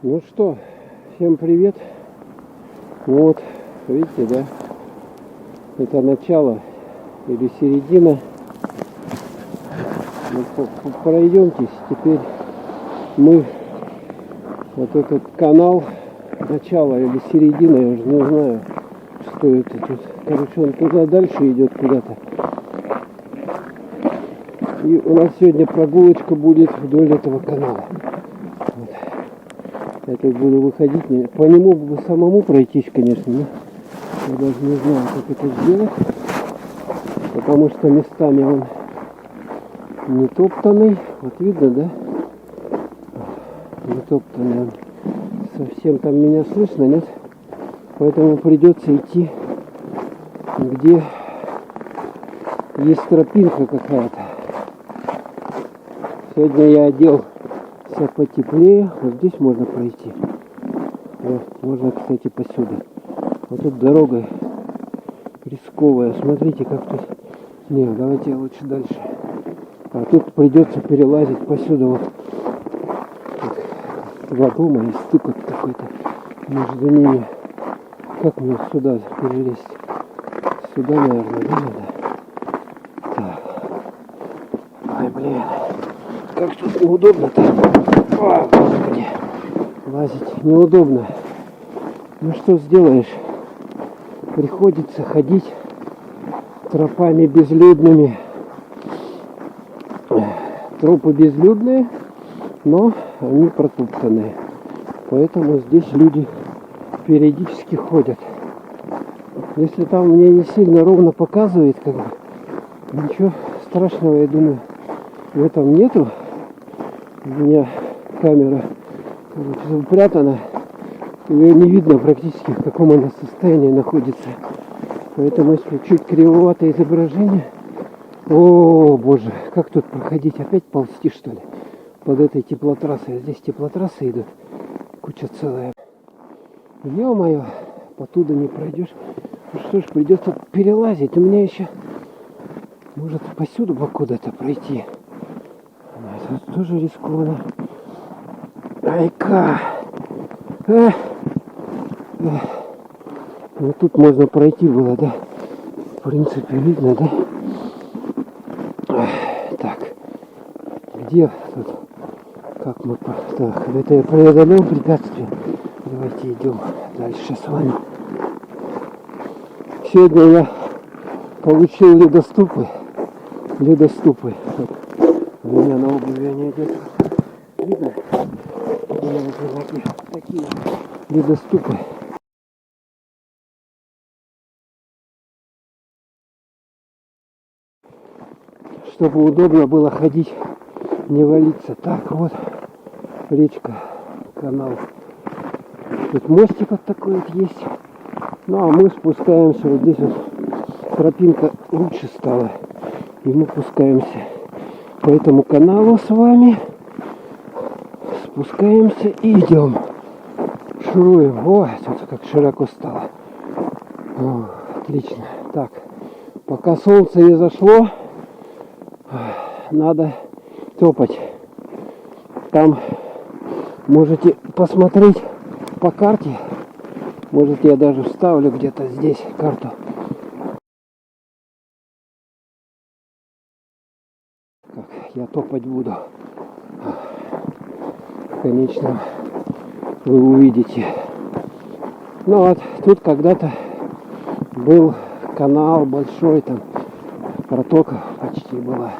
Ну что, всем привет. Вот, видите, да? Это начало или середина. Ну, пройдемтесь. Теперь мы вот этот канал, начало или середина, я уже не знаю, что это тут. Короче, он туда дальше идет куда-то. И у нас сегодня прогулочка будет вдоль этого канала. Вот. Я тут буду выходить. По нему бы самому пройтись, конечно, но я даже не знаю, как это сделать. Потому что местами он не топтанный. Вот видно, да? Не топтанный он. Совсем там меня слышно, нет? Поэтому придется идти, где есть тропинка какая-то. Сегодня я оделся потеплее. Вот здесь можно пройти. Вот, можно, кстати, посюда. Вот тут дорога рисковая. Смотрите, как тут. Не, давайте я лучше дальше. А тут придется перелазить посюда. Вот. Два дома и стык вот какой-то между ними. Как мне сюда перелезть? Сюда, наверное, да, надо? Так. Ай, блин. Как тут неудобно-то. О, господи. Лазить неудобно. Ну что сделаешь? Приходится ходить тропами безлюдными. Тропы безлюдные, но они протоптанные. Поэтому здесь люди периодически ходят. Если там мне не сильно ровно показывает, как бы, ничего страшного, я думаю, в этом нету. У меня камера упрятана, ее не видно практически, в каком она состоянии находится. Поэтому если чуть кривоватое изображение, о боже, как тут проходить, опять ползти что ли, под этой теплотрассой. Здесь теплотрассы идут, куча целая. Ё-моё, оттуда не пройдешь. Ну что ж, придется перелазить. У меня еще, может, посюда куда-то пройти. Это тоже рискованно. Ай-ка! Вот тут можно пройти было, да? В принципе, видно, да? Так, где тут? Как мы... Так, это я преодолел препятствие. Давайте идем дальше с вами. Сегодня я получил ледоступы. Ледоступы. У меня на обуви они идут. Видно? У меня вот такие ледоступы. Чтобы удобно было ходить, не валиться. Так, вот речка, канал. Тут мостик вот такой вот есть. Ну а мы спускаемся вот здесь вот. Тропинка лучше стала. И мы спускаемся по этому каналу с вами. Спускаемся и идем. Шуруем. О, тут как широко стало. О, отлично. Так, пока солнце не зашло, надо топать. Там можете посмотреть по карте. Может, я даже вставлю где-то здесь карту. Как я топать буду. Конечно, вы увидите. Ну вот, тут когда-то был канал большой, там протока почти была.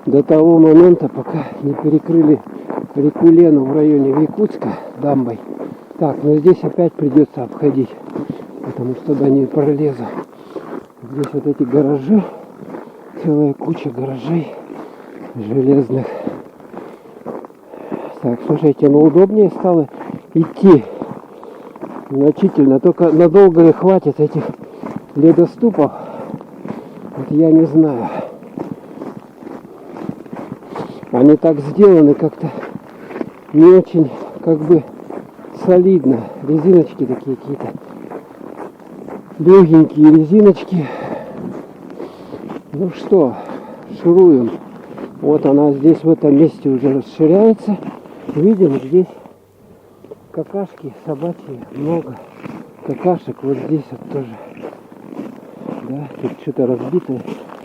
До того момента, пока не перекрыли реку Лену в районе Якутска дамбой. Так, но здесь опять придется обходить, потому что туда не пролезу. Здесь вот эти гаражи, целая куча гаражей железных. Так, слушайте, ну удобнее стало идти значительно, только надолго ли хватит этих ледоступов, вот я не знаю. Они так сделаны как-то не очень, как бы, солидно. Резиночки такие какие-то. Легенькие резиночки. Ну что, шуруем. Вот она здесь в этом месте уже расширяется. Видим, здесь какашки собачьи много. Какашек вот здесь вот тоже. Да, тут что-то разбитое.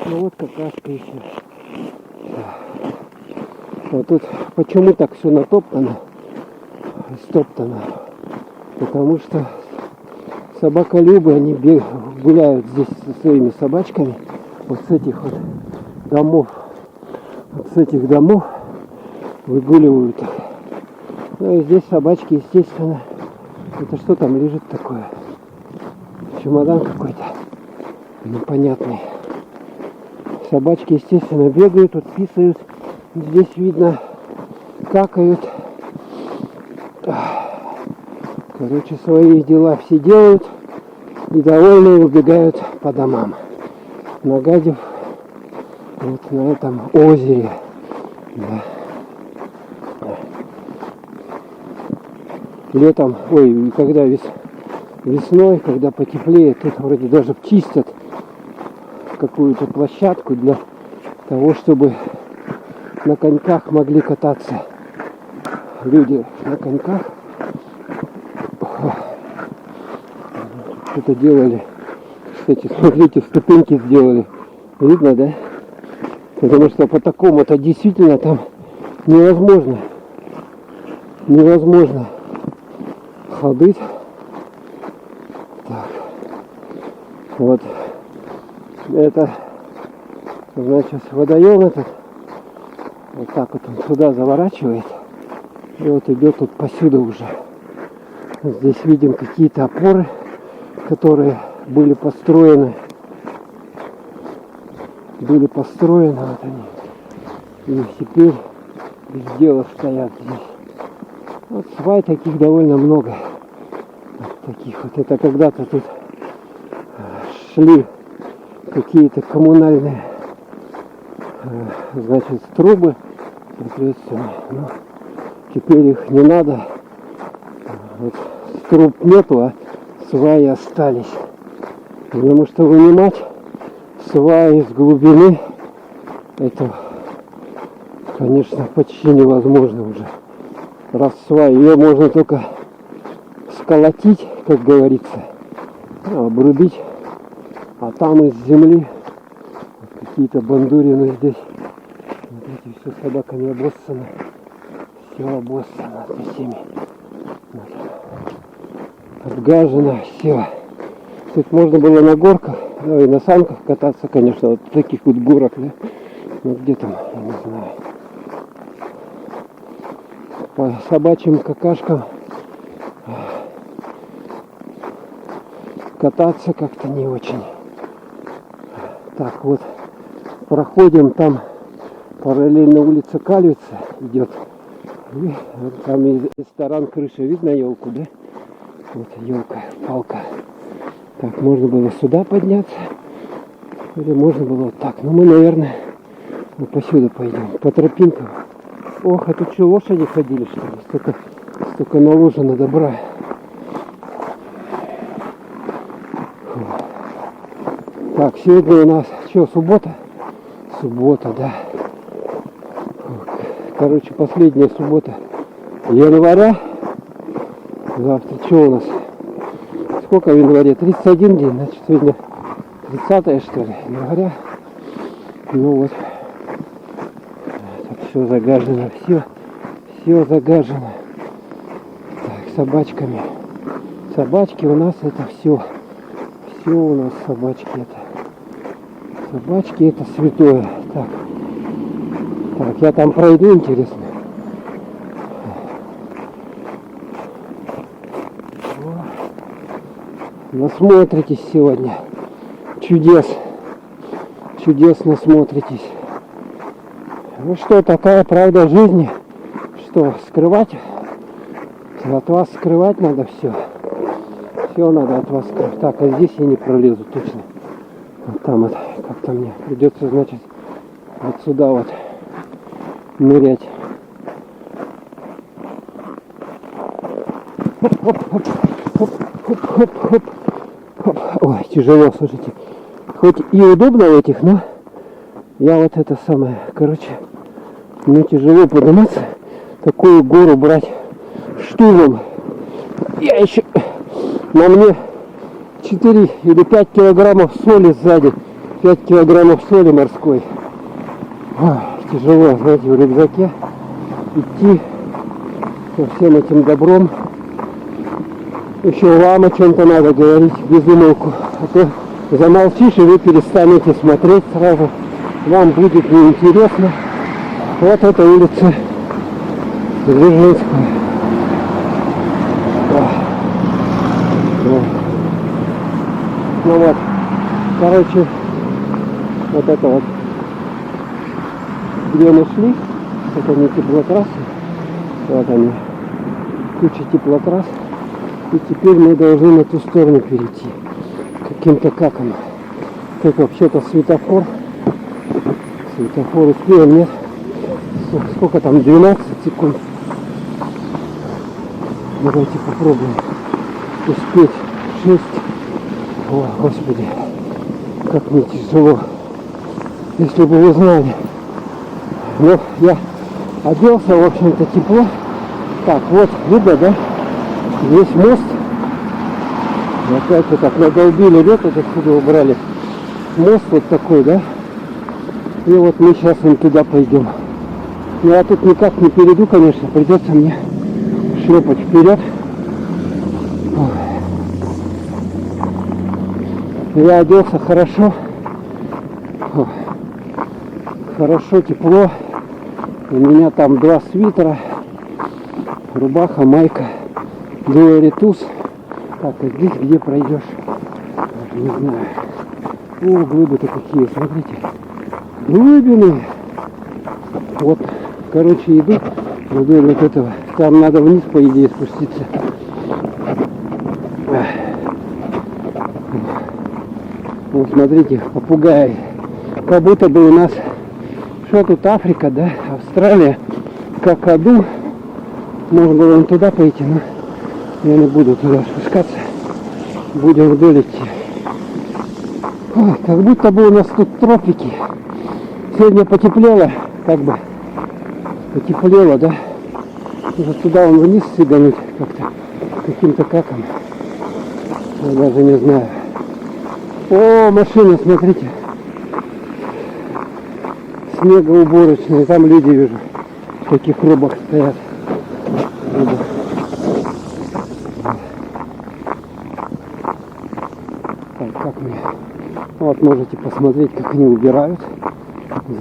Ну вот какашка еще. Вот тут почему так все натоптано, стоптано? Потому что собаколюбы, они гуляют здесь со своими собачками. Вот с этих вот домов. Вот с этих домов выгуливают их. Ну и здесь собачки, естественно. Это что там лежит такое? Чемодан какой-то непонятный. Собачки, естественно, бегают, тут писают. Здесь видно, какают. Короче, свои дела все делают. И довольные убегают по домам. Нагадив вот на этом озере. Да. Летом, ой, когда весной, когда потеплее, тут вроде даже чистят какую-то площадку для того, чтобы на коньках могли кататься люди на коньках. Что-то делали. Кстати, смотрите, ступеньки сделали. Видно, да? Потому что по такому-то действительно там невозможно ходить. Так. Вот. Это, значит, водоем этот. Вот так вот он сюда заворачивает. И вот идет тут посюда уже. Здесь видим какие-то опоры, которые были построены. Вот они. И теперь без дела стоят здесь. Вот свай таких довольно много. Вот таких вот. Это когда-то тут шли какие-то коммунальные, значит, трубы, соответственно. Но теперь их не надо. Вот труб нету, а сваи остались. Потому что вынимать сваи с глубины, это, конечно, почти невозможно уже. Раз сваи, ее можно только сколотить, как говорится, обрубить, а там из земли вот какие-то бандурины здесь. Смотрите, все собаками обоссано. Все обоссано со всеми. Вот. Обгажено все. Тут можно было на горках, да, и на санках кататься, конечно, вот в таких вот горах, да. Ну где там, я не знаю. По собачьим какашкам кататься как-то не очень. Так, вот проходим, там параллельно улица Калица идет. И вот там ресторан «Крыша». Видно елку, да? Вот елка, палка. Так, можно было сюда подняться. Или можно было вот так. Ну мы, наверное, вот посюда пойдем. По тропинкам. Ох, а тут что, лошади ходили, что ли? Столько наложено добра. Так, сегодня у нас что, суббота? Суббота, да. Короче, последняя суббота января. Завтра что у нас? Сколько в январе? 31 день. Значит, сегодня 30 что ли, января. Ну вот. Тут все загажено. Все загажено. Так, собачками. Собачки у нас это все. Все у нас собачки это. Собачки это святое. Так, я там пройду, интересно. Насмотритесь сегодня. Чудесно смотритесь. Ну что, такая правда жизни. Что, скрывать? От вас скрывать надо все. Все надо от вас скрывать. Так, а здесь я не пролезу точно. Вот там вот, как-то мне придется, значит, вот сюда вот нырять. Хоп. Ой, тяжело, слушайте. Хоть и удобно в этих, но я вот это самое, короче, мне тяжело подниматься, такую гору брать штурмом. Я еще... На мне 4 или 5 килограммов соли сзади. 5 килограммов соли морской. Ой, тяжело, знаете, в рюкзаке идти со всем этим добром. Еще вам о чем-то надо говорить без умолку. А то замолчишь, и вы перестанете смотреть сразу. Вам будет неинтересно. Вот эта улица Дзержинская. Ну вот, короче, вот это вот, где мы шли, это не теплотрассы, вот они, куча теплотрасс, и теперь мы должны на ту сторону перейти, каким-то каком. Тут вообще-то светофор успеем, нет? Сколько там, 12 секунд. Давайте попробуем успеть 6. О, Господи, как мне тяжело. Если бы вы знали. Ну, я оделся, в общем-то, тепло. Так, вот, видно, да? Здесь мост. Опять вот так надолбили лед, вот отсюда убрали. Мост вот такой, да? И вот мы сейчас вон туда пойдем. Ну, я тут никак не перейду, конечно. Придется мне шлепать вперед. Я оделся хорошо. Хорошо, тепло. У меня там 2 свитера. Рубаха, майка. Дуэри туз. Так, а здесь где пройдешь? Даже не знаю. О, глыбы-то какие, смотрите. Глыбины. Вот, короче, иду вдоль вот этого. Там надо вниз, по идее, спуститься. Вот смотрите, попугаи. Как будто бы у нас, что тут, Африка, да, Австралия, какаду. Можно было вон туда пойти, но я не буду туда спускаться. Будем вдоль идти. О, как будто бы у нас тут тропики. Сегодня потеплело, как бы. Потеплело, да. Может туда вон вниз сигануть как-то, каким-то каком. Я даже не знаю. О, машина, смотрите. Снегоуборочная. Там люди, вижу, в таких рубах стоят. Так, как мне? Вот можете посмотреть, как они убирают.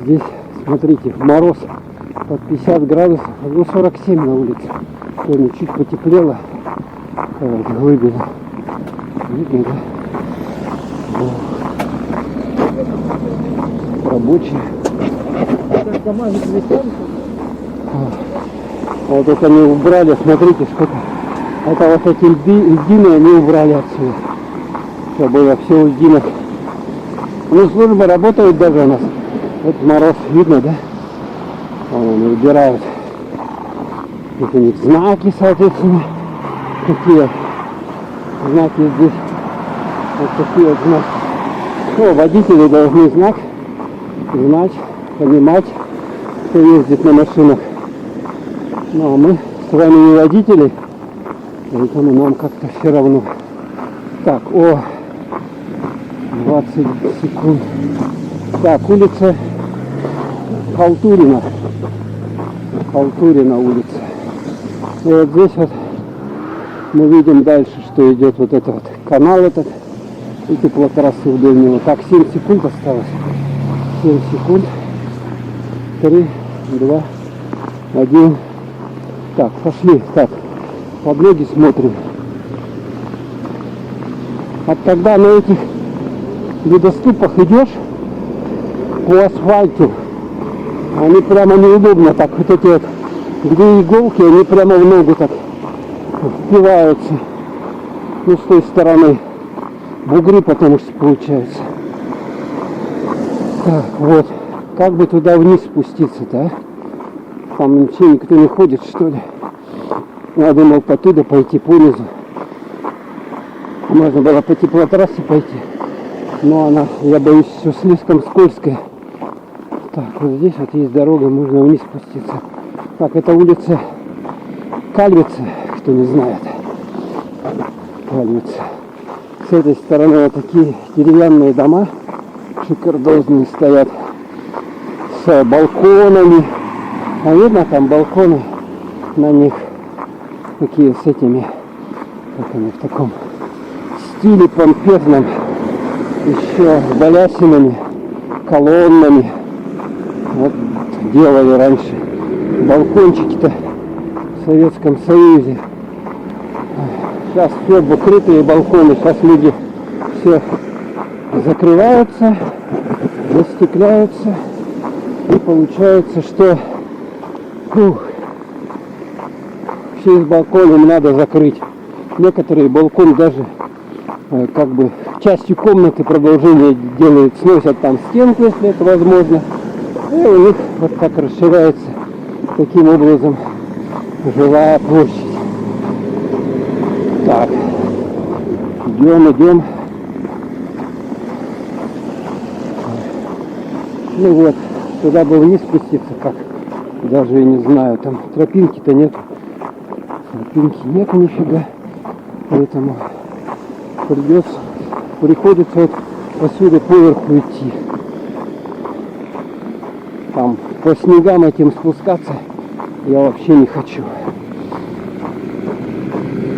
Здесь, смотрите, мороз под 50 градусов, ну 47 на улице. Сегодня чуть потеплело. Вот, глыбина. Видно, да? Рабочие. Вот это они убрали, смотрите, сколько. Это вот эти льдины они убрали отсюда. Все было все в льдинах. Ну, служба работает даже у нас. Вот мороз, видно, да? Вон они убирают. Вот у них знаки, соответственно. Какие знаки здесь. Вот такие вот знаки. Ну, водители должны знать, понимать, кто ездит на машинах. Ну, а мы с вами не водители, поэтому нам как-то все равно. Так, 20 секунд. Так, улица Халтурина. Халтурина улица. И вот здесь вот мы видим дальше, что идет вот этот вот канал этот. И теплотрассы вдоль него. Так, 7 секунд осталось. 7 секунд. 3, 2, 1. Так, пошли. Так, под ноги смотрим. А когда на этих ледоступах идешь по асфальту, они прямо неудобно так, вот эти вот, где иголки, они прямо в ногу так впиваются. Ну, с той стороны. Бугры потому что получается. Так, вот. Как бы туда вниз спуститься-то, а? Там вообще никто не ходит, что ли? Я думал оттуда пойти по низу. Можно было по теплотрассе пойти. Но она, я боюсь, все слишком скользкая. Так, вот здесь вот есть дорога, можно вниз спуститься. Так, это улица Кальвица, кто не знает. пользуются. С этой стороны вот такие деревянные дома шикардозные стоят с балконами. А видно там балконы, на них такие с этими, как они, в таком стиле помпезном, еще с балясинами, колоннами. Вот делали раньше балкончики-то в Советском Союзе. Сейчас все закрытые балконы, сейчас люди все закрываются, застекляются, и получается, что все из балконов надо закрыть. Некоторые балкон даже как бы частью комнаты продолжение делают, сносят там стенку, если это возможно. И у них вот так расширяется таким образом жилая площадь. Так, идем. Ну вот, туда бы вниз спуститься, как, даже и не знаю, там тропинки-то нет. Тропинки нет нифига, поэтому приходится вот отсюда поверху идти. Там по снегам этим спускаться я вообще не хочу.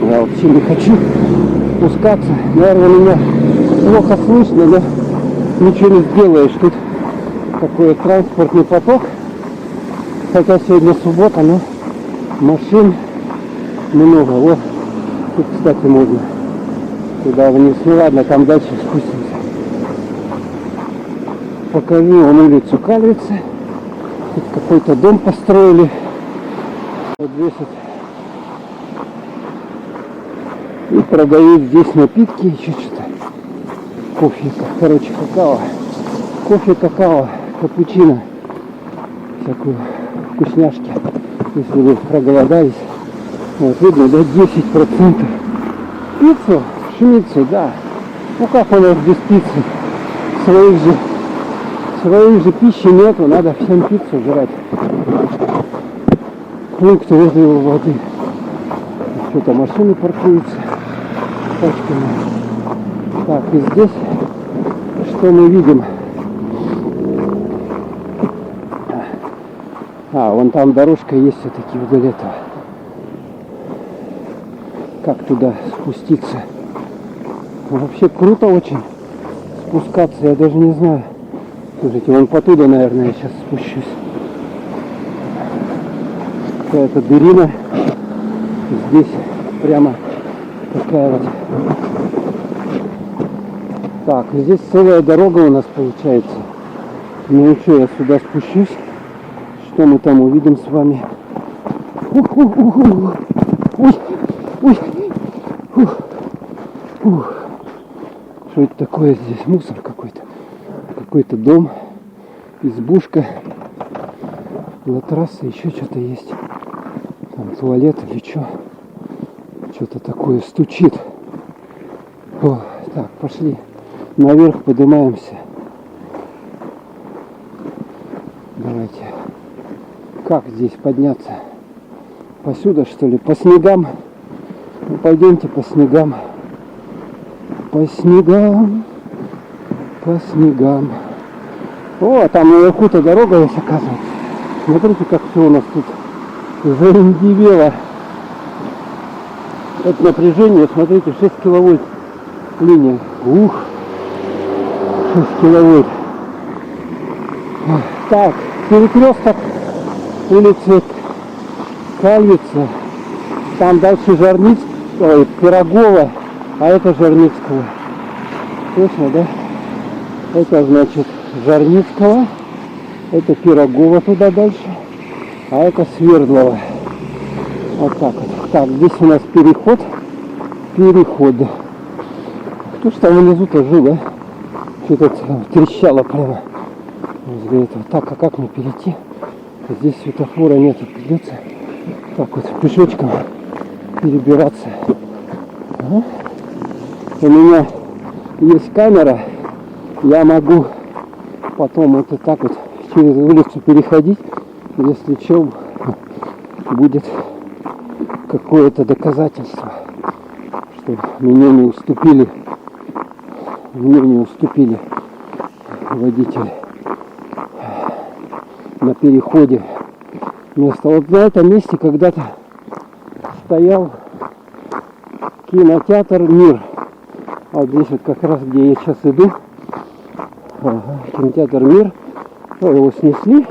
Я вообще не хочу спускаться. Наверное, меня плохо слышно, но ничего не сделаешь. Тут такой транспортный поток. Хотя сегодня суббота, но машин много. Вот тут, кстати, можно туда вниз. Ну ладно, там дальше спустимся. Покажу вам улицу Кальвица. Тут какой-то дом построили. Вот здесь вот. И продают здесь напитки, еще что-то. Кофе, короче, какао. Кофе, какао, капучино. Всякую вкусняшки. Если вы проголодались. Вот видно, да, 10%. Пиццу, шницель, да. Ну как у нас без пиццы? Своей же пищи нету, надо всем пиццу жрать. Пункт возле воды. Что-то машины паркуются пачками. Так, и здесь что мы видим? Вон там дорожка есть все-таки вдоль этого. Как туда спуститься? Вообще круто очень спускаться, я даже не знаю. Слушайте, вон потуда, наверное, я сейчас спущусь. Какая-то дырина. Здесь прямо такая вот. Так, здесь целая дорога у нас получается. Ну и что, я сюда спущусь. Что мы там увидим с вами? Что это такое здесь? Мусор какой-то. Какой-то дом, избушка, латраса, еще что-то есть. Там туалет или что. Что-то такое стучит. О, так, пошли. Наверх поднимаемся. Давайте. Как здесь подняться? Посюда, что ли? По снегам? Ну, пойдемте по снегам. По снегам. По снегам. О, там наверху-то дорога есть, оказывается. Смотрите, как все у нас тут заиндивело. Это напряжение, смотрите, 6 киловольт линия. 6 киловольт. Так, перекресток улицы Кальвица. Там дальше Пирогова, а это Жарницкого. Точно, да? Это значит Жарницкого, это Пирогова туда дальше, а это Свердлова. Вот так вот. Так, здесь у нас переход. Кто ж там внизу-то жил, а? Что-то трещало прямо возле этого. Так, а как мне перейти? Здесь светофора нет, придется так вот пешочком перебираться. Ага. У меня есть камера, я могу потом это так вот через улицу переходить, если что, будет какое-то доказательство, Мне не уступили водители на переходе место. Вот на этом месте когда-то стоял кинотеатр «Мир». А вот здесь вот как раз, где я сейчас иду, кинотеатр «Мир». Его снесли.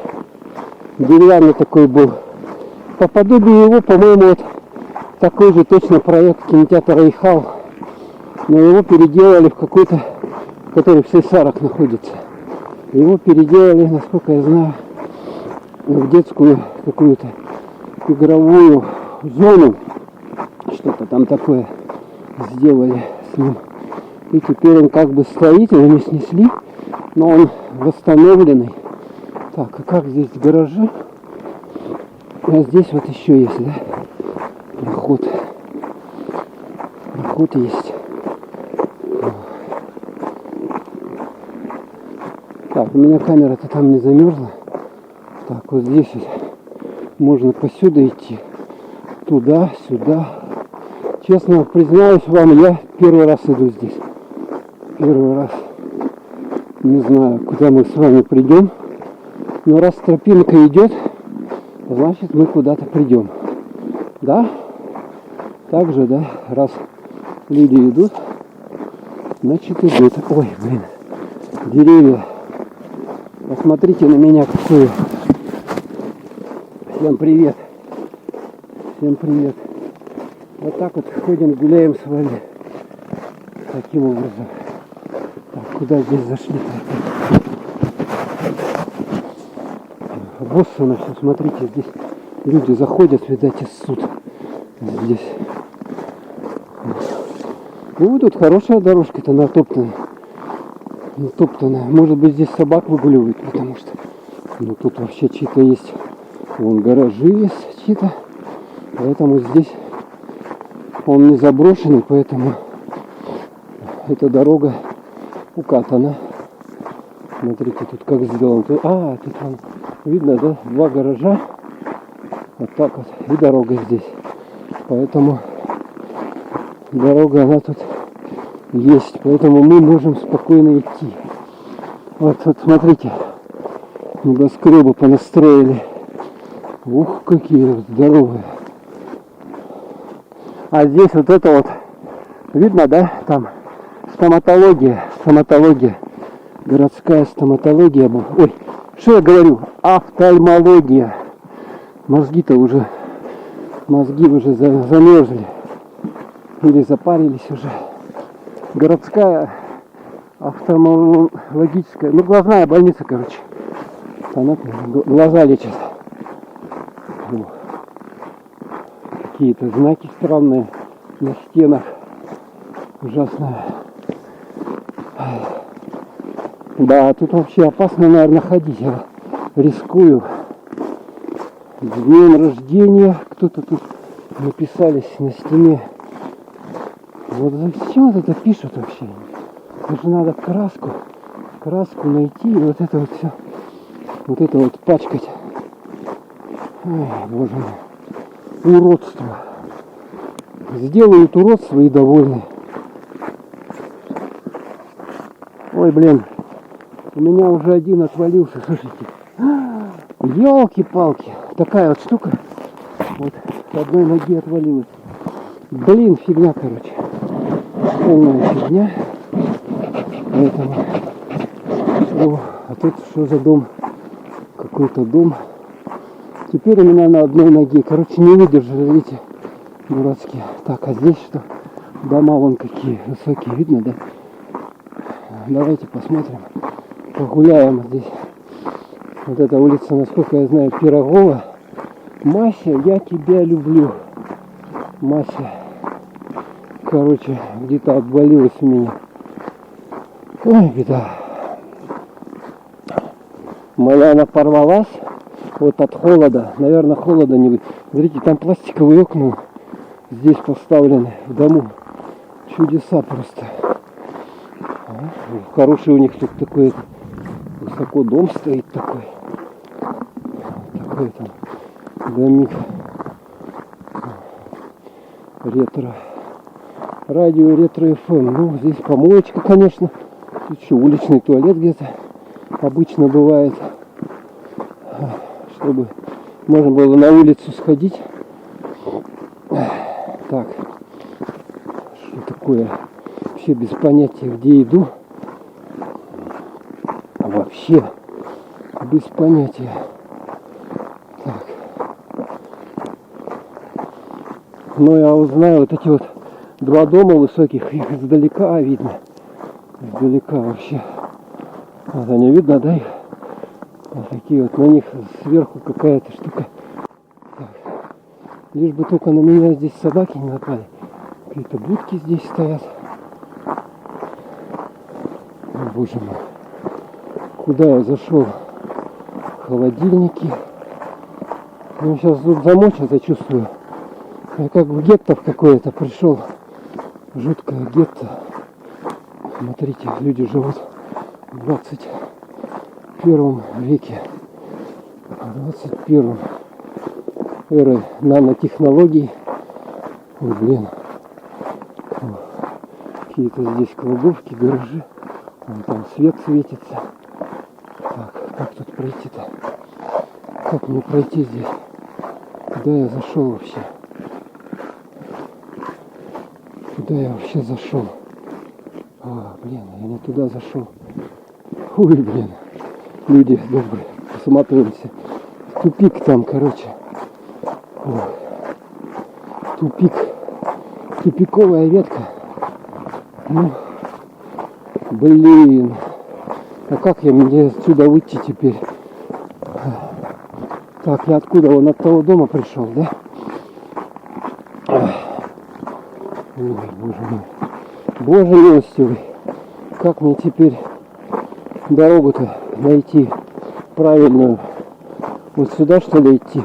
Деревянный такой был. По подобию его, по-моему, вот такой же точно проект кинотеатра «Айхал». Но его переделали в какой-то, который в Сейсарах находится. Его переделали, насколько я знаю, в детскую какую-то игровую зону. Что-то там такое сделали с ним. И теперь он как бы стоит, его не снесли, но он восстановленный. Так, а как здесь гаражи? А здесь вот еще есть, да? Проход. Проход есть. Так, у меня камера-то там не замерзла. Так, вот здесь вот можно посюда идти. Туда, сюда. Честно признаюсь вам, я первый раз иду здесь. Первый раз. Не знаю, куда мы с вами придем. Но раз тропинка идет, значит мы куда-то придем. Да? Так же, да? Раз люди идут, значит идут. Ой, блин. Деревья. Посмотрите на меня какую. Всем привет. Всем привет. Вот так вот ходим, гуляем с вами. Таким образом. Так, куда здесь зашли? Боссано все, смотрите, здесь люди заходят, видать, из суд. Здесь. Ну, тут хорошая дорожка-то натоптанная. Может быть, здесь собак выгуливают, потому что ну, тут вообще чьи-то есть. Вон гаражи есть чьи-то. Поэтому здесь он не заброшенный, поэтому эта дорога укатана. Смотрите, тут как сделано. Тут вон, видно, да? Два гаража. Вот так вот. И дорога здесь. Поэтому дорога, она тут есть. Поэтому мы можем спокойно идти. Вот смотрите. Небоскребы понастроили. Ух, какие здоровые. А здесь вот это вот. Видно, да? Там стоматология. Городская стоматология. Ой, что я говорю? Офтальмология. Мозги уже замерзли. Или запарились уже. Городская офтальмологическая, глазная больница, короче. Понятно? Глаза лечат. Какие-то знаки странные на стенах. Ужасно. Да, тут вообще опасно, наверное, ходить. Я рискую. С днем рождения. Кто-то тут написались на стене. Вот зачем вот это пишут вообще? Это же надо краску найти и вот это вот все. Вот это вот пачкать. Ой, боже мой. Уродство. Сделают уродство и довольны. Ой, блин. У меня уже один отвалился, слушайте. Ёлки-палки. Такая вот штука. Вот с одной ноги отвалилась. Блин, фигня, короче. Полная фигня. Поэтому... а тут что за дом? Какой-то дом. Теперь у меня на одной ноге. Короче, не выдержали, видите, дурацкие. Так, а здесь что? Дома вон какие высокие. Видно, да? Давайте посмотрим. Погуляем здесь. Вот эта улица, насколько я знаю, Пирогова. Мася, я тебя люблю. Мася. Короче, где-то отвалилась у меня. Ой, беда. Моя она порвалась. Вот от холода. Наверное, холода не будет. Смотрите, там пластиковые окна здесь поставлены в дому. Чудеса просто. Хороший у них тут такой высоко дом стоит такой. Такой там домик. Ретро. Радио Ретро ФМ. Ну, здесь помоечка, конечно. Тут еще уличный туалет где-то обычно бывает. Чтобы можно было на улицу сходить. Так. Что такое? Вообще без понятия, где иду. Вообще без понятия. Так. Но я узнаю вот эти вот два дома высоких, их издалека видно. Издалека вообще. Вот они видно, да, их? Вот такие вот, на них сверху какая-то штука. Так. Лишь бы только на меня здесь собаки не напали. Какие-то будки здесь стоят. О, боже мой. Куда я зашел? Холодильники. Ну, сейчас тут замочат, я чувствую. Я как в гетто в какое-то пришел. Жуткое гетто. Смотрите, люди живут в 21 веке. В 21 эры нанотехнологий. Ой, блин. Какие-то здесь кладовки, гаражи. Вон там свет светится. Так, как тут пройти-то? Как мне пройти здесь? Куда я зашел вообще? Куда я вообще зашел? А, блин, я не туда зашел. Ой, блин. Люди добрые, посмотримся. Тупик там, короче. Ой. Тупик. Тупиковая ветка. Ну, блин. А как мне отсюда выйти теперь? Так, я откуда? Он от того дома пришел, да? Ой, боже мой. Боже милостивый. Как мне теперь дорогу-то найти правильную? Вот сюда, что ли, идти?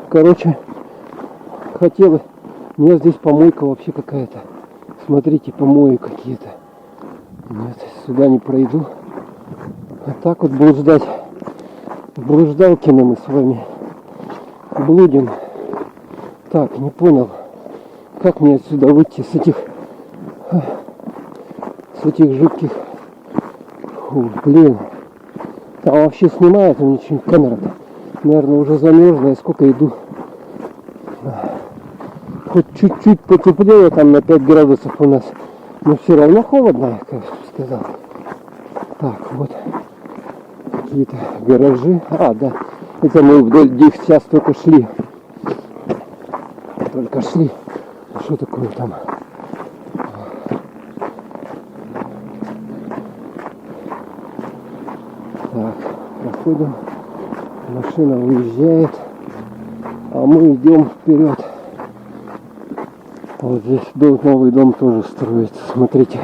Короче, хотел... Нет, здесь помойка вообще какая-то. Смотрите, помои какие-то. Нет, сюда не пройду. А так вот блуждать. Блуждалкины мы с вами блудим. Так, не понял. Как мне отсюда выйти с этих жутких... Фу, блин. Там вообще снимает у меня что-нибудь камера-то. Наверное, уже замерзла. Я сколько иду. Хоть чуть-чуть потеплее там на 5 градусов у нас. Но все равно холодно, как сказал. Так, вот. Какие-то гаражи. А, да. Это мы вдоль них сейчас только шли. Только шли. Что такое там? Так, проходим. Машина уезжает. А мы идем вперед. Вот здесь новый дом тоже строится. Смотрите.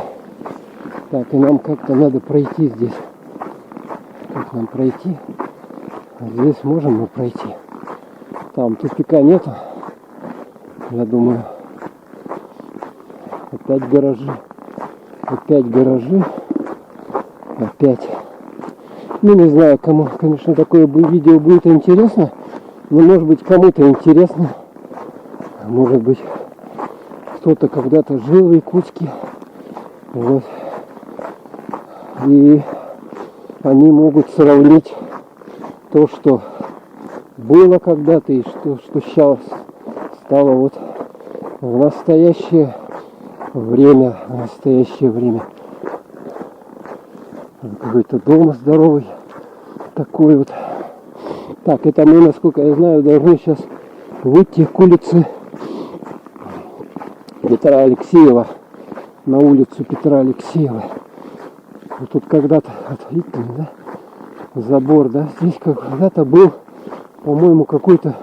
Так, и нам как-то надо пройти здесь. Как нам пройти? А здесь можем мы пройти. Там тупика нету. Я думаю. Опять гаражи. Опять гаражи. Опять. Ну, не знаю, кому, конечно, такое видео будет интересно. Но, может быть, кому-то интересно. Может быть, кто-то когда-то жил в Якутске. Вот. И они могут сравнить то, что было когда-то, и что сейчас стало вот в настоящее время. Какой-то дом здоровый. Такой вот. Так, это мы, насколько я знаю, должны сейчас выйти к улице Петра Алексеева. На улицу Петра Алексеева. Вот тут когда-то, видите, да? Забор, да? Здесь когда-то был, по-моему, какой-то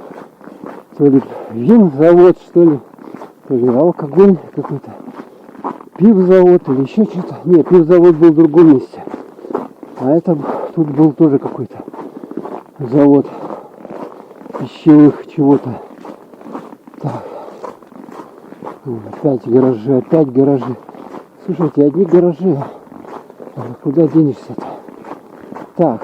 то ли винзавод, что ли, то ли алкоголь какой-то, пивзавод или еще что-то. Нет, пивзавод был в другом месте. А это тут был тоже какой-то завод пищевых чего-то. Так. Опять гаражи. Слушайте, одни гаражи. А куда денешься-то? Так.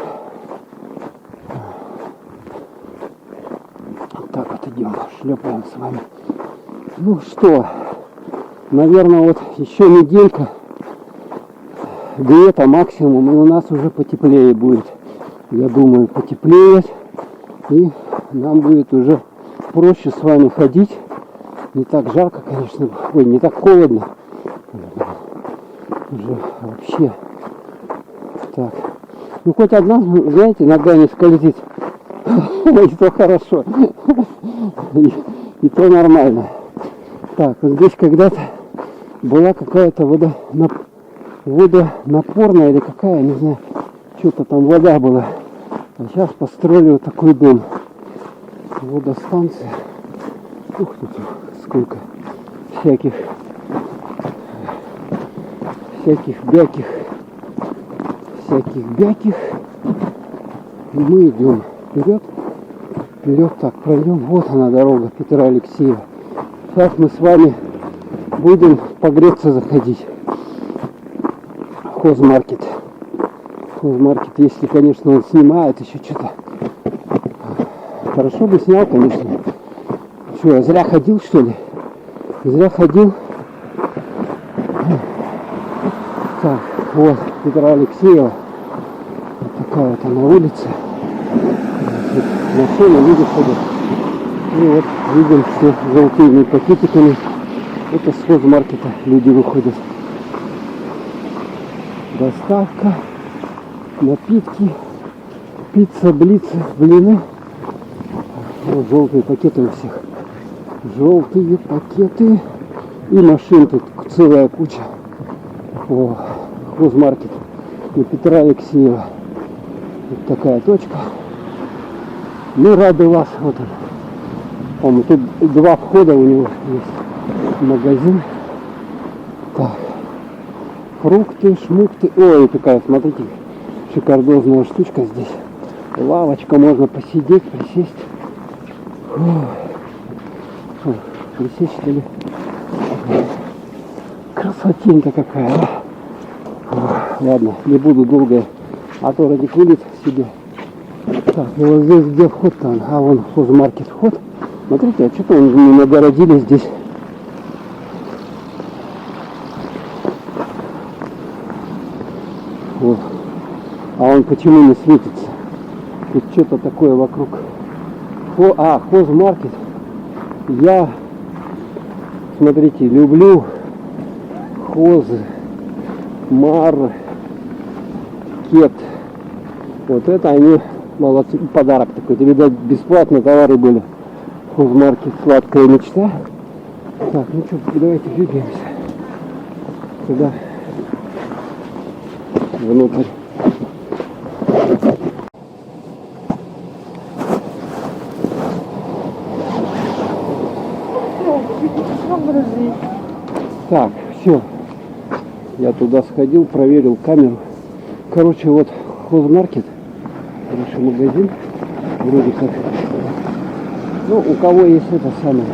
Вот так вот идем, шлепаем с вами. Ну что, наверное, вот еще неделька, где-то максимум, и у нас уже потеплее будет. Я думаю, потеплеет, и нам будет уже проще с вами ходить. Не так жарко, конечно, ой, не так холодно. Уже вообще так. Ну хоть одна, знаете, нога не скользит. И то хорошо. И то нормально. Так, вот здесь когда-то была какая-то водонапорная или какая, не знаю, что-то там вода была. А сейчас построили вот такой дом. Водостанция. Ух ты, сколько всяких бяких. И мы идем вперед. Так, пройдем. Вот она дорога Петра Алексеева. Сейчас мы с вами будем погреться заходить. Хозмаркет, если, конечно, он снимает еще что-то. Хорошо бы снял, конечно. Что, я зря ходил, что ли? Зря ходил. Так, вот Петра Алексеева. Вот такая вот она улица. Машины, люди ходят. И вот видим все желтыми пакетиками. Это с хозмаркета люди выходят. Доставка, напитки, пицца, блицы, блины. Вот желтые пакеты у всех. Желтые пакеты. И машин тут целая куча. О, хозмаркет на Петра Алексеева. Вот такая точка. Мы рады вас. Вот он. По-моему, тут два входа у него есть. Магазин. Так. Фрукты, шмукты. Ой, такая, смотрите, шикардозная штучка здесь. Лавочка, можно посидеть, присесть. Присесть, что ли? Красотенька какая, а? Ладно, не буду долго, а то радикулит себе. Так, и вот здесь где вход-то? А вон хозмаркет вход. Смотрите, а что-то не нагородили здесь. Вот. А он почему не светится? Тут что-то такое вокруг. Хозмаркет. Я, смотрите, люблю хозмаркет. Вот это они молодцы. Подарок такой. Это, видать, бесплатно товары были. Хозмаркет, сладкая мечта. Так, ну что, давайте двигаемся туда, внутрь. Так, все. Я туда сходил, проверил камеру. Короче, вот хозмаркет. Хороший магазин. Вроде как. Ну, у кого есть это самое.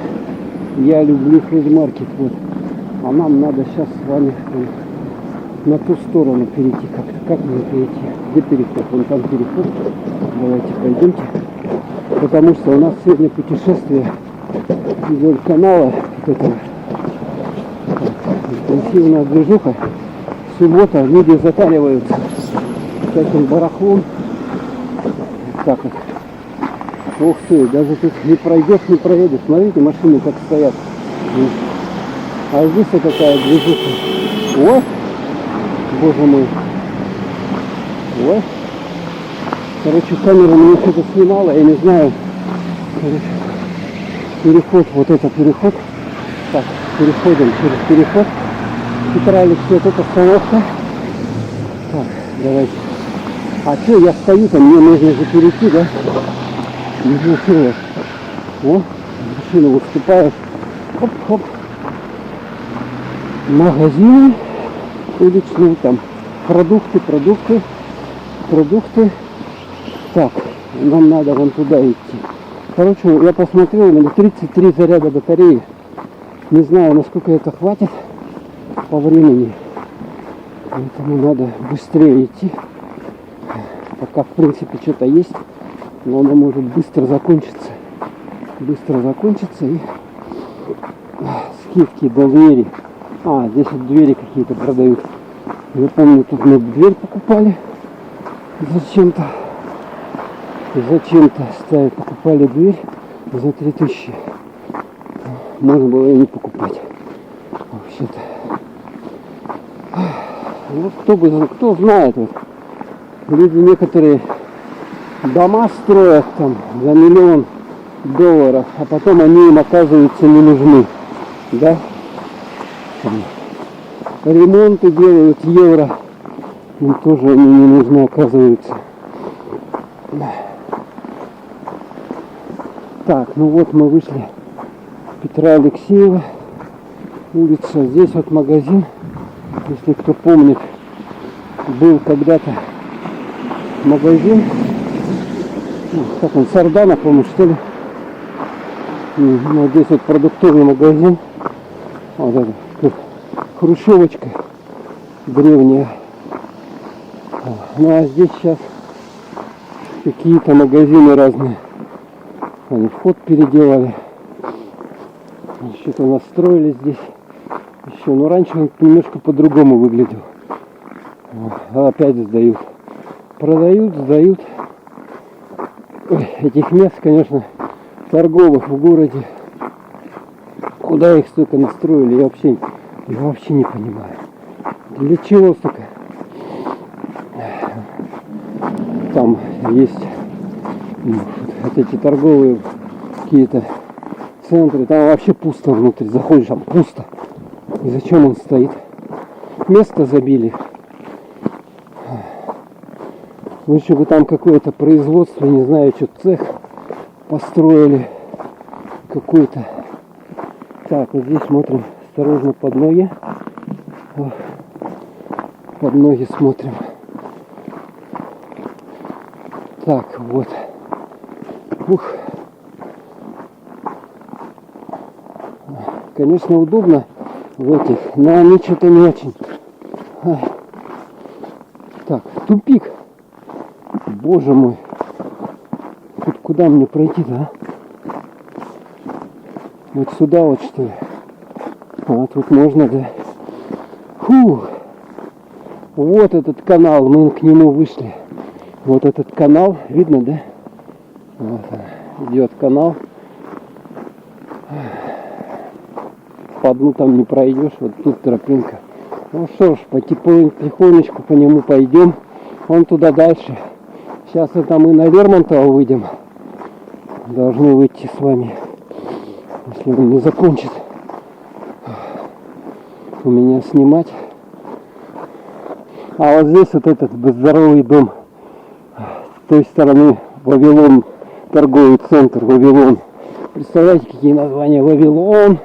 Я люблю хозмаркет. Вот. А нам надо сейчас с вами на ту сторону перейти. Как мне перейти? Где переход? Вон там переход. Давайте пойдемте. Потому что у нас сегодня путешествие вдоль канала вот этого. Интенсивная движуха. Суббота, люди затариваются всяким барахлом. Так вот. Ух ты, даже тут не пройдешь, не проедешь. Смотрите, машины как стоят. А здесь вот такая движуха. О! Боже мой. О! Короче, камера мне что-то снимала, я не знаю. Короче, переход, вот это переход. Так, переходим через переход. Петра Алексеева, вот эта остановка. Так, давайте. А что, я стою-то, мне нужно же перейти, да? Не получилось. О, машина выступает. Хоп-хоп. Магазины уличные, там продукты. Так, нам надо вон туда идти. Короче, я посмотрел, у меня 33 заряда батареи. Не знаю, насколько это хватит по времени. Поэтому надо быстрее идти. Пока, в принципе, что-то есть. Но оно может быстро закончиться. И скидки до звери А, здесь вот двери какие-то продают. Я помню, тут мы дверь покупали. Зачем-то покупали дверь за 3000. Можно было и не покупать. Вообще-то. Ну, кто знает. Вот. Люди некоторые дома строят там за $1 миллион, а потом они им оказываются не нужны. Да? Ремонты делают евро. Им тоже они не нужны, оказываются. Так, ну вот мы вышли. Петра Алексеева улица. Здесь вот магазин. Если кто помнит, был когда-то магазин. Как он, Сардана, по-моему, что ли. Вот здесь вот продуктовый магазин. Вот это. Хрущевочка древняя. Ну а здесь сейчас какие-то магазины разные. Они вход переделали. Что-то настроили здесь. Еще, но раньше он немножко по-другому выглядел. А опять сдают. Продают, сдают. Ой, этих мест, конечно, торговых в городе. Куда их столько настроили, я вообще не понимаю. Для чего столько? Там есть вот эти торговые какие-то центры, там вообще пусто внутри, заходишь, там пусто. И зачем он стоит? Место забили. Лучше бы там какое-то производство, не знаю, что цех построили какой-то. Так, вот здесь смотрим осторожно под ноги. Под ноги смотрим. Так, вот. Ух. Конечно, удобно в этих, но они что-то не очень. Так, тупик. Боже мой. Тут куда мне пройти-то, а? Вот сюда вот, что ли? А, тут можно, да. Фух. Вот этот канал, мы к нему вышли. Вот этот канал, видно, да? Вот он, идет канал. По дну там не пройдешь, вот тут тропинка. Ну что ж, потихонечку по нему пойдем. Вон туда дальше. Сейчас это мы на Лермонтова выйдем. Должны выйти с вами, если он не закончит у меня снимать. А вот здесь вот этот здоровый дом. С той стороны Вавилон, торговый центр Вавилон. Представляете, какие названия? Вавилон.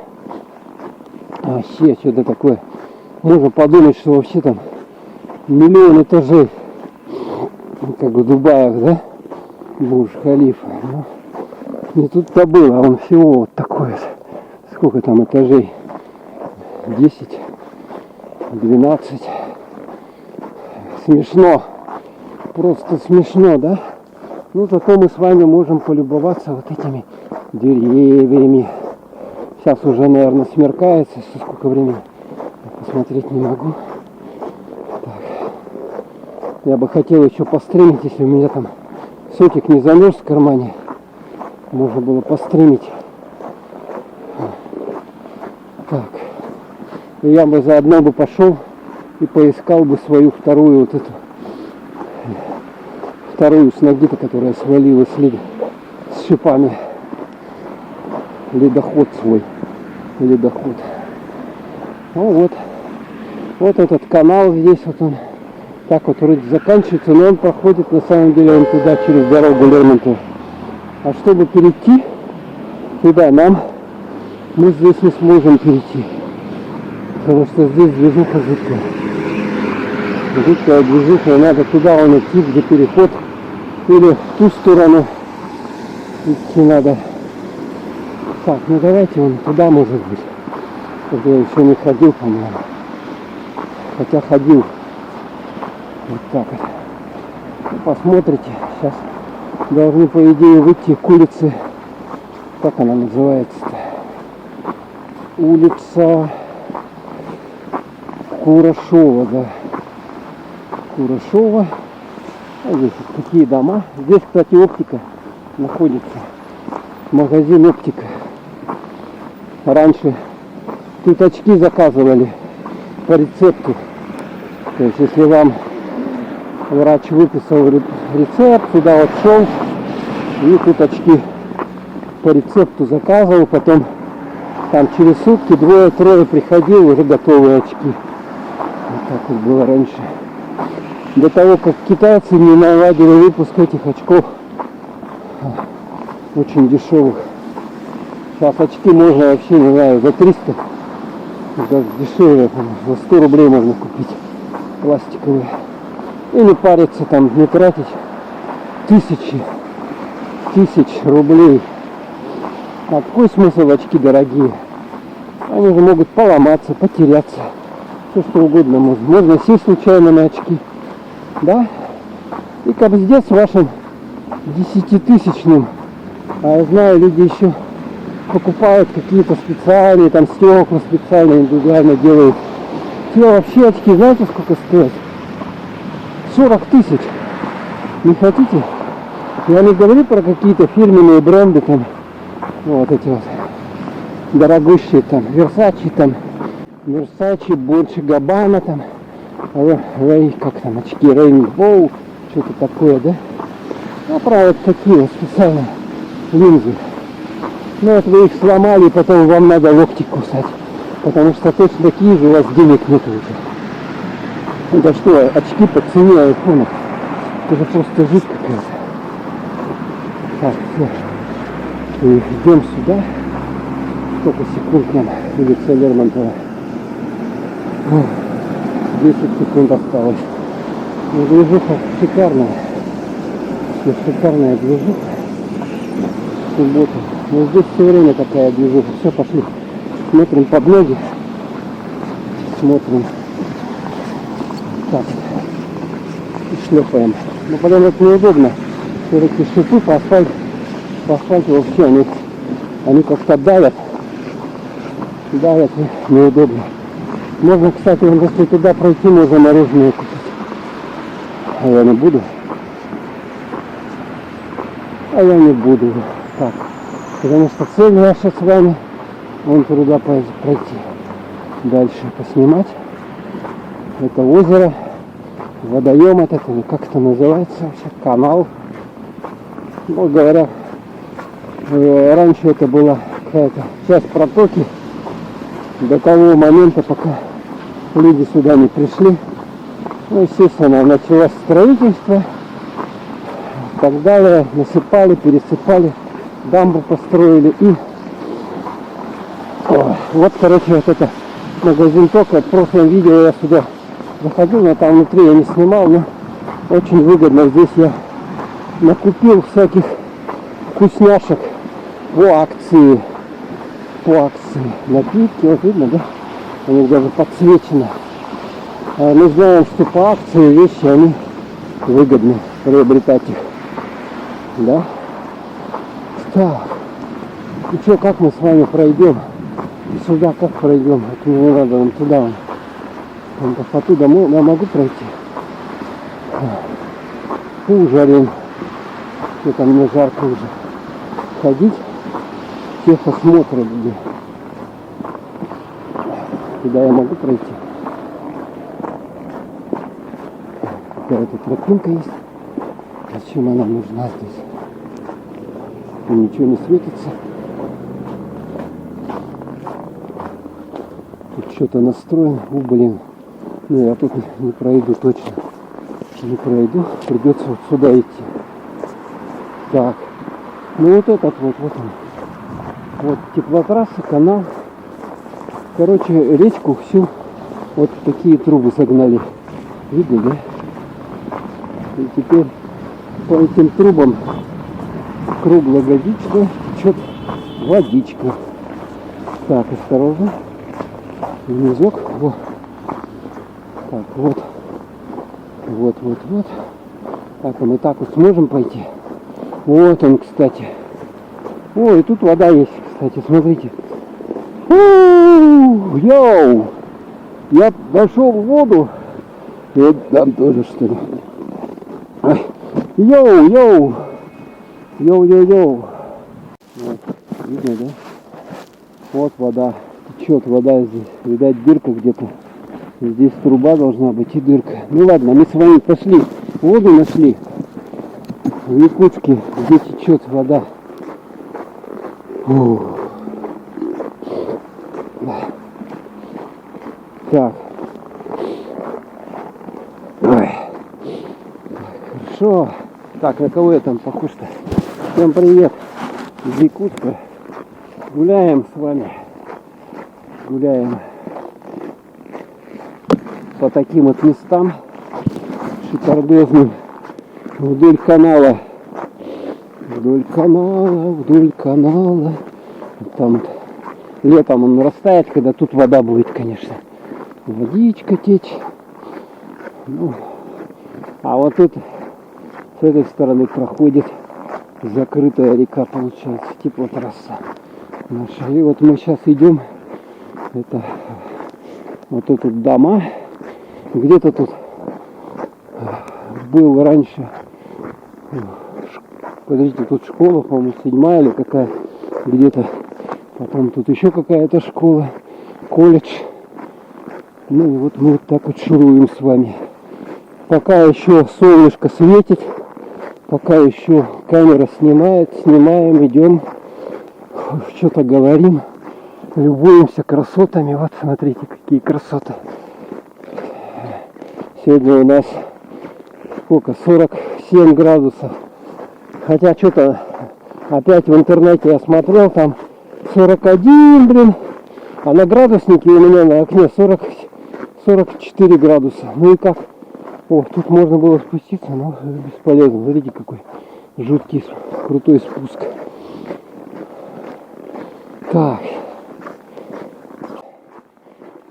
Вообще, что-то такое. Можно подумать, что вообще там 1 миллион этажей. Как в Дубаях, да? Бурдж-Халифа. Но не тут-то было, он всего вот такой. Сколько там этажей? 10, 12. Смешно. Просто смешно, да? Ну, зато мы с вами можем полюбоваться вот этими деревьями. Сейчас уже, наверное, смеркается. Сколько времени? Я посмотреть не могу. Так. Я бы хотел еще постримить, если у меня там сотик не замерз в кармане. Можно было постримить. Так. И я бы заодно бы пошел и поискал бы свою вторую вот эту. Вторую с ноги-то, которая свалилась с шипами. Ледоход свой. Ледоход. Ну вот. Вот этот канал здесь вот он. Так вот вроде заканчивается, но он проходит на самом деле он туда через дорогу Лермонтова. А чтобы перейти туда мы здесь не сможем перейти. Потому что здесь движуха жуткая. Жуткая движуха, и надо туда идти, где переход. Или в ту сторону идти надо. Так, ну давайте вон туда, может быть. Я еще не ходил, по-моему. Хотя ходил. Вот так вот. Посмотрите. Сейчас должны, по идее, выйти к улице. Как она называется-то? Улица Курашова, да. Курашова. А здесь вот такие дома. Здесь, кстати, оптика находится. Магазин оптика. Раньше тут очки заказывали по рецепту. То есть, если вам врач выписал рецепт, сюда вот шел, и тут очки по рецепту заказывал, потом там через сутки двое-трое приходил, уже готовые очки. Вот так вот было раньше. До того, как китайцы не наладили выпуск этих очков, очень дешевых. Сейчас очки можно вообще, не знаю, за 300, даже дешевле, за 100 рублей можно купить пластиковые. И не париться там, не тратить тысяч рублей. А какой смысл очки дорогие? Они же могут поломаться, потеряться. Все что угодно можно. Можно сесть случайно на очки. Да? И капздец вашим 10-тысячным. А я знаю, люди еще покупают какие-то специальные, там стекла специальные, индивидуально делают. Те вообще очки, знаете, сколько стоят? 40 тысяч. Не хотите? Я не говорю про какие-то фирменные бренды там. Вот эти вот дорогущие там. Versace там. Versace, больше Gabbana там. Рэй, как там, очки, Rainbow. Что-то такое, да? А правда вот такие вот специальные линзы. Ну вот вы их сломали, и потом вам надо локти кусать. Потому что точно такие же у вас денег нет уже. Это что, очки по цене айфона? Это же просто жуть какая-то. Так, все. И идем сюда. Сколько секунд нам, улица Лермонтова. 10 секунд осталось. И движуха шикарная. Шикарная движуха. Суббота. Но здесь все время такая движуха. Все, пошли. Смотрим под ноги. Смотрим. Так. И шлепаем. Но потом это неудобно. Все-таки шипы по асфальту вообще они как-то давят. Давят, неудобно. Можно, кстати, если туда пройти, можно мороженое купить. А я не буду. Так. Потому что цель наша с вами вон туда пройти. Дальше поснимать. Это озеро. Водоем этот, или как это называется вообще, канал. Ну, говоря, раньше это была какая-то часть протоки. До того момента, пока люди сюда не пришли. Ну, естественно, началось строительство. И так далее. Насыпали, пересыпали. Дамбу построили. И вот, короче, вот это магазин Тока. В прошлом видео я сюда заходил, но там внутри я не снимал. Но очень выгодно. Здесь я накупил всяких вкусняшек по акции. Напитки, вот видно, да? Они даже подсвечены. А мы знаем, что по акции вещи, они выгодны приобретать их. Да? Так. И что, как мы с вами пройдем? И сюда как пройдем? Это мне не надо, вон туда. Вон оттуда я могу пройти? Ужарим. Что-то мне жарко уже ходить. Техосмотры где. Туда я могу пройти. Какая-то тропинка есть. Зачем она нужна здесь? И ничего не светится. Тут что-то настроено. Блин. Не, я тут не пройду точно. Не пройду. Придется вот сюда идти. Так. Ну вот этот вот он. Вот теплотрасса, канал. Короче, речку всю вот такие трубы согнали. Видно, да? И теперь по этим трубам круглогодично течет водичка. Так, осторожно. Внизок. Вот. Так, вот. Вот. Так, а мы так вот сможем пойти? Вот он, кстати. О, и тут вода есть, кстати, смотрите. Йоу! Я пошел в воду. И вот там тоже что ли. Йоу. Вот, видно, да? Вот вода. Течет вода здесь. Видать, дырка где-то. Здесь труба должна быть и дырка. Ну ладно, мы с вами пошли. Воду нашли. В Якутске, где течет вода. Фух. Так. Ой. Хорошо. Так, на кого я там похож-то? Всем привет из Якутска. Гуляем с вами. Гуляем по таким вот местам шикардозным. Вдоль канала. Там вот летом он растает, когда тут вода будет, конечно. Водичка течь. Ну, а вот тут с этой стороны проходит закрытая река, получается, теплотрасса наша. И вот мы сейчас идем. Это вот тут дома. Где-то тут был раньше. Подождите, тут школа, по-моему, 7-я или какая. Где-то. Потом тут еще какая-то школа. Колледж. Ну и вот мы вот так вот шуруем с вами. Пока еще солнышко светит. Пока еще камера снимает. Снимаем, идем. Что-то говорим. Любуемся красотами. Вот смотрите, какие красоты. Сегодня у нас сколько? 47 градусов. Хотя что-то опять в интернете я смотрел, там 41, блин. А на градуснике у меня на окне 44 градуса. Ну и как? О, тут можно было спуститься, но бесполезно. Смотрите, какой жуткий, крутой спуск. Так.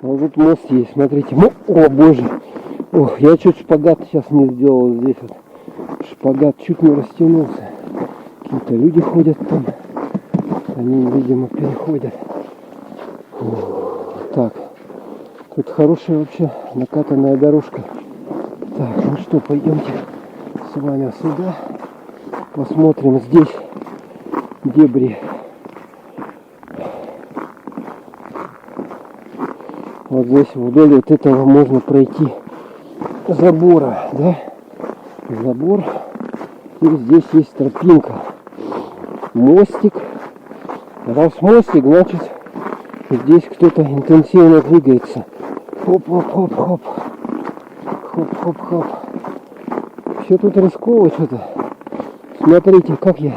Вот тут мост есть, смотрите. О, боже. Ох, я чуть шпагат сейчас не сделал здесь вот. Шпагат чуть не растянулся. Какие-то люди ходят там. Они, видимо, переходят. Фух. Так. Тут хорошая вообще накатанная дорожка. Так, ну что, пойдемте с вами сюда. Посмотрим здесь дебри. Вот здесь вдоль вот этого можно пройти забора, да? Забор. И здесь есть тропинка. Мостик. Раз мостик, значит здесь кто-то интенсивно двигается. Хоп-хоп-хоп-хоп. Хоп-хоп-хоп. Все тут рисково что-то. Смотрите, как я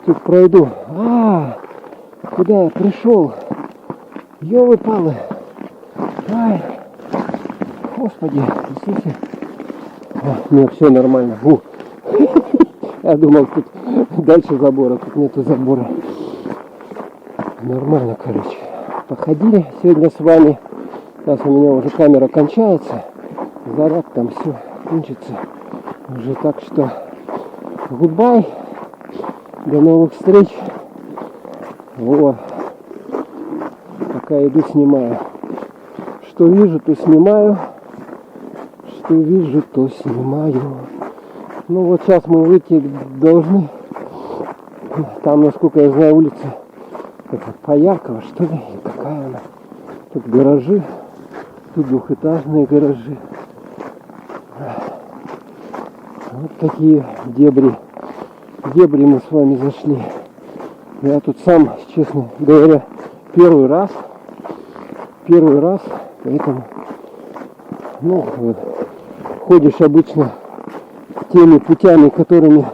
тут пройду. Куда я пришел? Ёлы-палы. Ай. Господи, простите. Нет, все нормально. Я думал, тут дальше забора, тут нету забора. Нормально, короче. Походили сегодня с вами. Сейчас у меня уже камера кончается. Заряд там все кончится. Уже так что гудбай. До новых встреч. Во. Пока иду, снимаю. Что вижу, то снимаю. Что вижу, то снимаю. Ну вот сейчас мы выйти должны. Там, насколько я знаю, улица Пояркова, что ли, какая она. Тут гаражи, тут двухэтажные гаражи. Вот такие дебри. Дебри мы с вами зашли. Я тут сам, честно говоря, первый раз, поэтому, ну, вот, ходишь обычно теми путями, которыми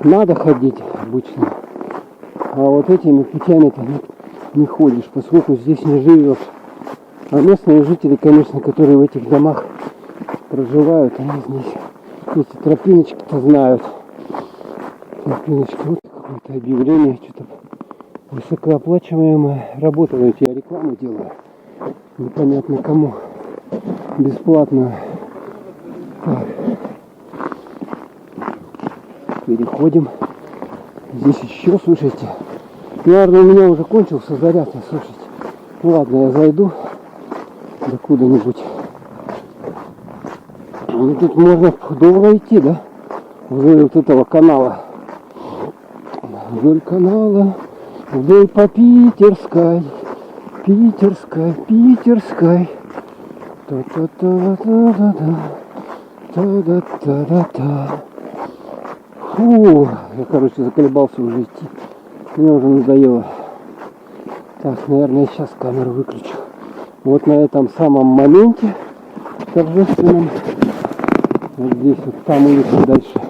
надо ходить обычно, а вот этими путями ты не ходишь, поскольку здесь не живешь. А местные жители, конечно, которые в этих домах проживают, они здесь эти тропиночки-то знают. Тропиночки, вот какое-то объявление, что-то высокооплачиваемая работа. Я рекламу делаю, непонятно кому, бесплатную. Так. Переходим. Здесь еще, слушайте. Наверное, у меня уже кончился заряд, слушайте. Ну ладно, я зайду. до куда-нибудь. Ну, тут можно долго идти, да? Вдоль вот этого канала. Вдоль канала, вдоль по Питерской. Питерской, Питерской. Та-та-та-та-та-та. Та-да-та-да-та. Фу, я, короче, заколебался уже идти. Мне уже надоело. Так, наверное, сейчас камеру выключу. Вот на этом самом моменте торжественном. Вот здесь вот там улица дальше.